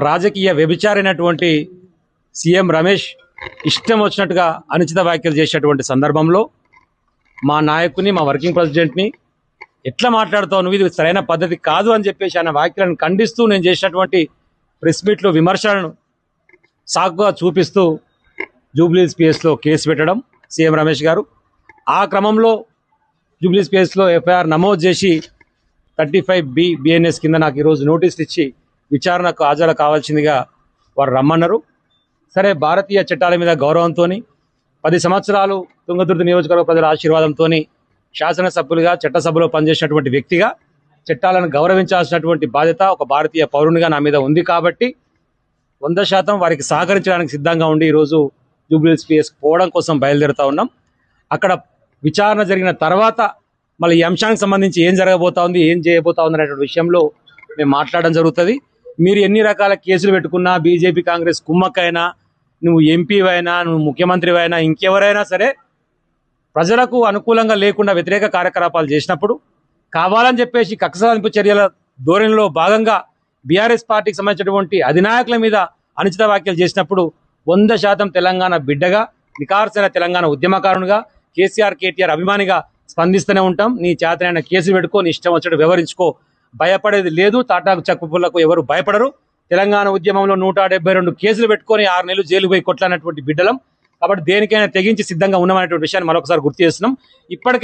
రాజకీయ వ్యభిచారైనటువంటి సీఎం రమేష్ ఇష్టం వచ్చినట్టుగా అనుచిత వ్యాఖ్యలు చేసేటువంటి సందర్భంలో మా నాయకుని, మా వర్కింగ్ ప్రెసిడెంట్ని ఎట్లా మాట్లాడుతావు నువ్వు, ఇది సరైన పద్ధతి కాదు అని చెప్పేసి ఆయన వ్యాఖ్యలను ఖండిస్తూ నేను చేసినటువంటి ప్రెస్ మీట్లో విమర్శలను సాకుగా చూపిస్తూ జూబ్లీహిల్స్ పిఎస్లో కేసు పెట్టడం సీఎం రమేష్ గారు. ఆ క్రమంలో జూబ్లీహిల్స్ పిఎస్లో ఎఫ్ఐఆర్ నమోదు చేసి 35B BNS కింద నాకు ఈరోజు నోటీసులు ఇచ్చి విచారణకు హాజరు కావాల్సిందిగా వారు రమ్మన్నారు. సరే, భారతీయ చట్టాల మీద గౌరవంతో 10 సంవత్సరాలు తుంగతుర్తి నియోజకవర్గ ప్రజల ఆశీర్వాదంతో శాసనసభ్యులుగా చట్టసభలో పనిచేసినటువంటి వ్యక్తిగా చట్టాలను గౌరవించాల్సినటువంటి బాధ్యత ఒక భారతీయ పౌరునిగా నా మీద ఉంది. కాబట్టి 100% వారికి సహకరించడానికి సిద్ధంగా ఉండి ఈరోజు జూబ్లీహిల్స్ పిఎస్ పోవడం కోసం బయలుదేరుతా ఉన్నాం. అక్కడ విచారణ జరిగిన తర్వాత మళ్ళీ ఈ అంశానికి సంబంధించి ఏం జరగబోతా ఉంది, ఏం చేయబోతా ఉంది అనేటువంటి విషయంలో మేము మాట్లాడడం జరుగుతుంది. మీరు ఎన్ని రకాల కేసులు పెట్టుకున్నా, బీజేపీ కాంగ్రెస్ కుమ్మక్కైనా, నువ్వు ఎంపీవైనా, నువ్వు ముఖ్యమంత్రివైనా, ఇంకెవరైనా సరే ప్రజలకు అనుకూలంగా లేకుండా వ్యతిరేక కార్యకలాపాలు చేసినప్పుడు కావాలని చెప్పేసి కక్ష సాధింపు చర్యల ధోరణిలో భాగంగా బీఆర్ఎస్ పార్టీకి సంబంధించినటువంటి అధినాయకుల మీద అనుచిత వ్యాఖ్యలు చేసినప్పుడు 100% తెలంగాణ బిడ్డగా, నికార్సైన తెలంగాణ ఉద్యమకారునిగా, కేసీఆర్ కేటీఆర్ అభిమానిగా స్పందిస్తూనే ఉంటాం. నీ చేతనైన కేసులు పెట్టుకో, నీ ఇష్టం వచ్చినట్టు వ్యవహరించుకో, భయపడేది లేదు. తాటాకు చక్కుపులకు ఎవరు భయపడరు. తెలంగాణ ఉద్యమంలో 172 కేసులు పెట్టుకొని 6 నెలలు జైలు పోయి కొట్లాడినటువంటి బిడ్డలం. కాబట్టి దేనికైనా తెగించి సిద్ధంగా ఉన్నామనేటువంటి విషయాన్ని మరొకసారి గుర్తు చేస్తున్నాం. ఇప్పటికే